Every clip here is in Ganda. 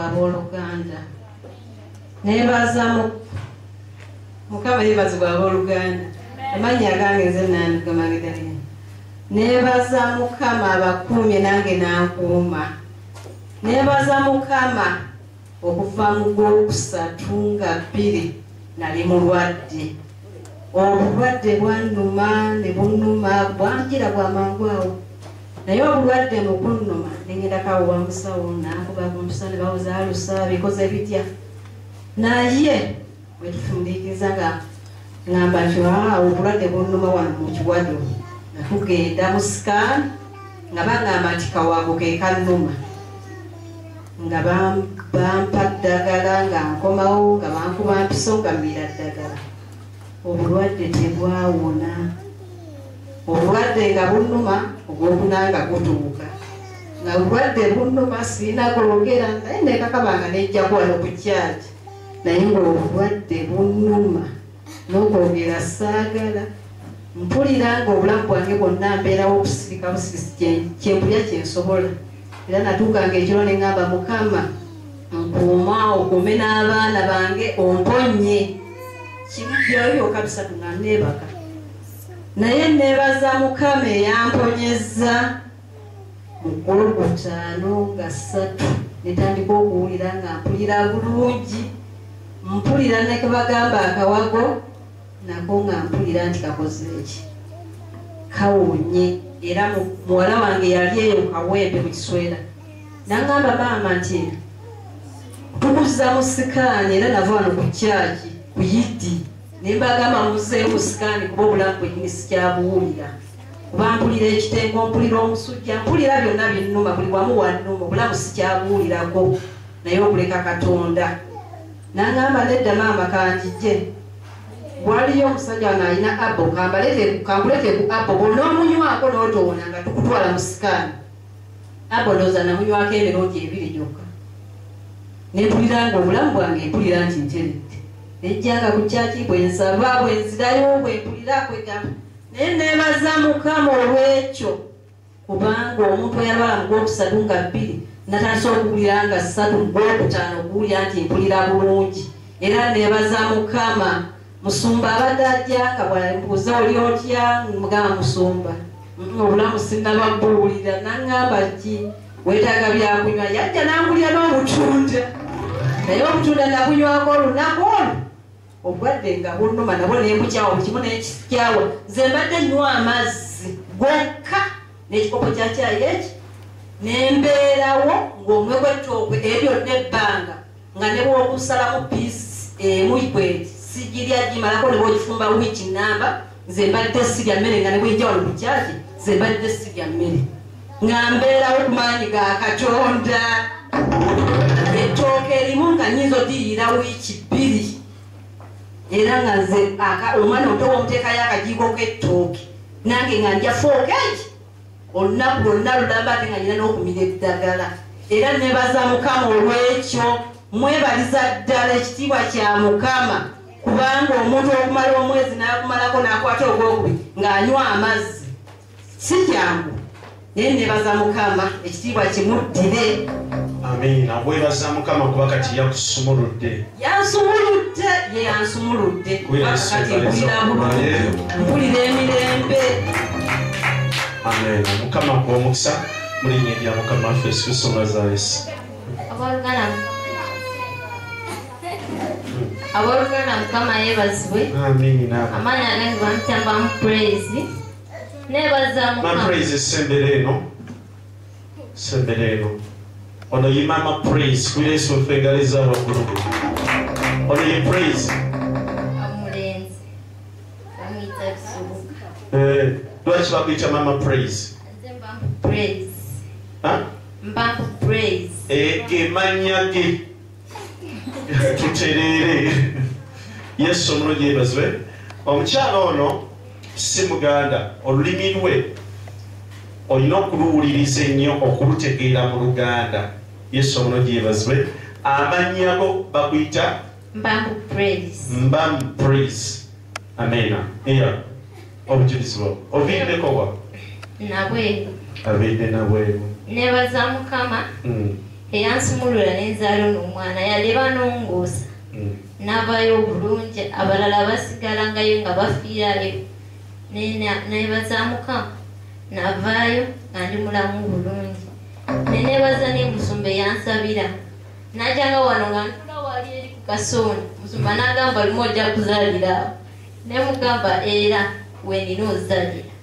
abooluganda neebaza Mukama yeebazibwa abooluganda amannya agange nze Nandiga Magdalene neebaza Mukama abakuumye nange nankuuma neebaza Mukama okuva mu Gwokusatu nga 2 nali mulwadde obulwadde bwannuma ne bunnuma bwanjira bwamangu awo naye obulwadde mu kunnuma nengenda kawo musawo nakuba kumpusa ne bawoza alusa bikoze bitya naye bwe tufundiikiriza nga ngamba nti obulwadde bunnuma wano mu kiwado natugenda mu sikaani nga bagamba nti kawago ke kannuma nga bampa ddagala nga nkomawo nga bankuba mpiso nga mmira ddagala obulwadde tebwawona obulwadde nga bunnuma ogwokuna nga gutuuka nga obulwadde bunnuma sirina gologera naye nekakabanga nejjaku wano ku kyaki naye ngaobulwadde bunnuma n'okwogera saagala mpulira nga obulamu bwange bwonna mbeerawo okusirika busirisi kyempulya kyensobola era natuukanga ekiro ne ngamba Mukama nkuuma okuume n'abaana bange omponye kimu byoyooka bisatu nga neebaka naye neebaza Mukama eyamponyeza mu Gologotano nga 3 netandika okuwulira nga mpulira bulungi mpulira ne kebagamba akawago nako nga mpulira nti kakoze eki kawonye era muwala wange yali eyo kawempe ku kiswera nangamba maama nti tukuza mu sikaani era nava wano ku kyaki ku yiddi nembagamba muzeeyo mu sikaani kuba obulamu bwenyini sikyabuwulira kuba mpulira ekitengo mpulira omusujja mpulira byonna binnuma buli wamu wannuma obulamu sikyabuwulirako naye okuleka Katonda nangamba nedda maama kanjije waliyo omusajja wano alina abo kamulete ku abo bonoomunywako n'otoona nga tukutwala mu sikaani abo ndooza namunywako emirundi 2 gyokka nempulira nga obulamu bwange mpulira nti nteredde nejjanga ku kyaki bwensaba bwenzirayo bwempulira kwegamba naye neebaza Mukama olw'ekyo kubanga omuntu eyalwala mu Gwokusatu nga 2 natandise okuwulira nga 3 mu Gwokutaano okuwulira nti mpulira bulungi era neebaza Mukama Musumba abadde ajja nga bwambuuza oli otya mugamba Musumba obulamu sinnababuulira nangamba ki weetaaga byakunywa yajja nangulya n'obutunda naye obutunda nabunywako olunaku olwo obulwadde nga bunnuma nabwo nembukyawa bukimu nekikyawa nze mbadde nywa amazzi gokka n'ekikopo kya cyayi eki nembeerawo ng'omwe gw'ettooke eryonna ebbanga nga ne bw'okusalamu piisi emu bweti sijirya gimalako ne bw'ogifumba wiiki namba nze mbadde sirya mmere nga ne bw'ejja wano ku kyaki nze mbadde sirya mmere nga mbeerawo ku maanyi ga Katonda ettooke erimu nga nyinza odiyira wiiki 2 era nga nze omwana omuto womuteekayo akajiiko k'ettooke nange nga nja fookeeki olunaku lwonna lulamba ate nga nyina n'okumira eddagala era neebaza Mukama olw'ekyo mwebaliza ddala ekitiibwa kya Mukama kubanga omuntu okumala omwezi n'akumalako n'akwata ogwokubiri ng'anywa amazzi si kyangu naye neebaza Mukama ekitiibwa kimuddire. Amiina. Weebaza Mukama kuba kati yakusumuludde. Yansumuludde ye yansumuludde kati mpulira emirembe. Amen. Mukama kwa omukisa mu linnya lya Mukama waffe Yesu Kristo Nazareti. Aboluganda Mukama yeebazibwe. Amiina. Amaanyi agange bamutamba mu praise. Neebaza Mukama. Ma praise sembereno. Sembereno. Ono ye mama praise kuleso fengaliza waggulu. Ono ye praise. Amulenzi. Bamuyita Bisubuka. Lwaki bakuyita mama praise? Nze mbampu praise. Mbampu praise. Emanya ge. Tutereere. Yesu omulungi yeebazibwe. Omukyala ono si Muganda, olulimi lwe olina okuluwuliriza ennyo okulutegeera mu Luganda. Yesu omulungi yeebazibwe. Amannya go bakuyita Mbampu praise. Mbampu praise. Amena. Era obujulizi bwo oviiddeko wa? Nabweru. Abeedde nabweru. Neebaza Mukama eyansumulula n'enzaala n'omwana yaleba n'ongoosa n'avaayo obulungi abalala basigalangayo nga bafiirayo neebaza Mukama n'avaayo nga ndi mulamu bulungi neneebaza n'emusumba eyansabira najjanga wano nga ntula wali eri ku kasooni musumba n'agamba lumu ojja kuzaalira awo nemugamba era wenina ozaalira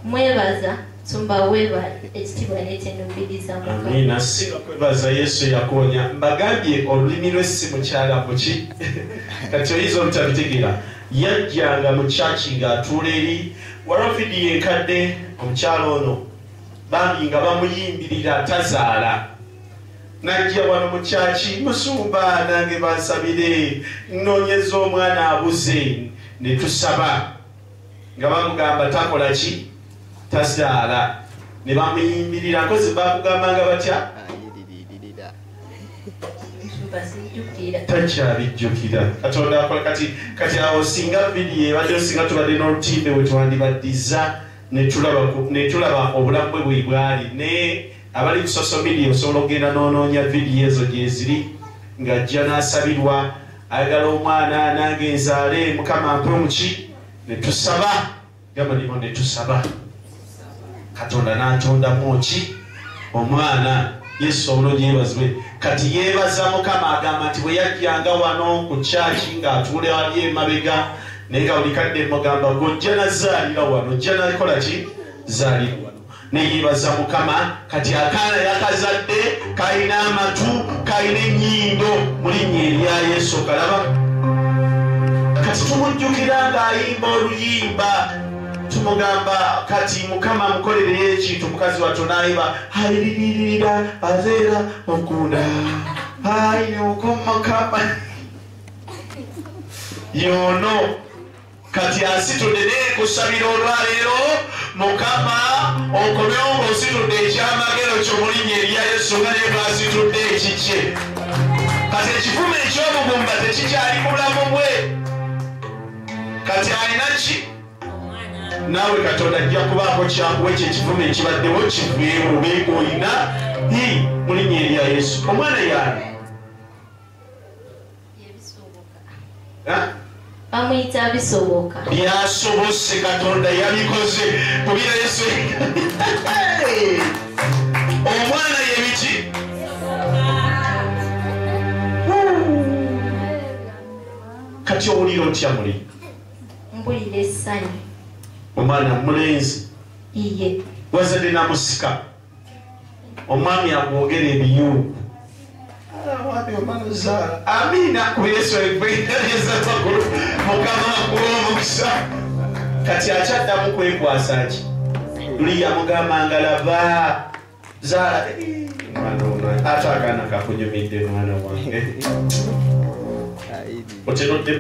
mwebaza nsumba weebale ekitiibwa n'ekyenumiriza Mukama. Amina. Singa kwebaza Yesu yakonya mbagambye olulimi lw'essi mukyala muki kati oyinza obutabitegeera yajjanga mu kyaki ng'atuula eri walafidi yenkadde omukyala ono bambi nga bamuyimbirira tazaala najja wano mu kyaki musumba nange bansabire nnoonyeza omwana abuze ne tusaba nga bamugamba takola ki tazaala ne bamuyimbirira nkozi bakugambanga batya takyabijjukira Katonda akola kati awo singa vidiyo ebadde singa tubadde n'olutimbe we twandibaddiza ne tulaba obulamu bwe bwe bwali ne abali ku social media osobola okugenda n'onoonya vidiyo ezo gyeziri ng'ajja n'asabirwa ayagala omwana nange nzaale Mukama ampe muki ne tusaba gamba nimo ne tusaba Katonda n'atondamu ki omwana Yesu omulungi yeebazibwe kati yeebaza Mukama agamba nti bwe yajjanga wano ku kyaki ng'atuule wali emabega naye nga buli kadde mugamba gojja nazaalira wano ojja nakola ki zaalira wano ne yeebaza Mukama kati akaana yakazadde kalina amatu kalina ennyindo mu linnya erya Yesu kalaba kati tumujjukira ng'ayimba oluyimba tumugamba kati Mukama mukolereye ekintu mukazi wattu nayiba hayiririra azeera okunda hayioko Mukama yono kati asitudde nekusabira olwaleero Mukama okomyewo ng'ositudde ekyamagero kyo mu linnya erya Yesu nga naye bw'asitudde ekikye kati ekifumu eky'obugumba tekikyali mu bulamu bwe kati alina ki naawe Katonda ajja kubaako kyakuwa ekyo ekifumu ekibaddewo kiveewo obeeko oyina mu linnya erya Yesu omwana yaani bamuyita bisoboka byasobose Katonda yabikoze kubira Yesu omwana yebiki kati owulira otya muli mpulira essanyu omwana mulenzi iye wazadde namusika omwami agwogera ebiyungu amina ku Yesu ekwetereza makulu Mukama akuwa omukisa kati akyaddamu kwekwasa ki luli yamugamba ngalaba zaala mwana ono ate akaana kakunyumidde mwana wange otenodde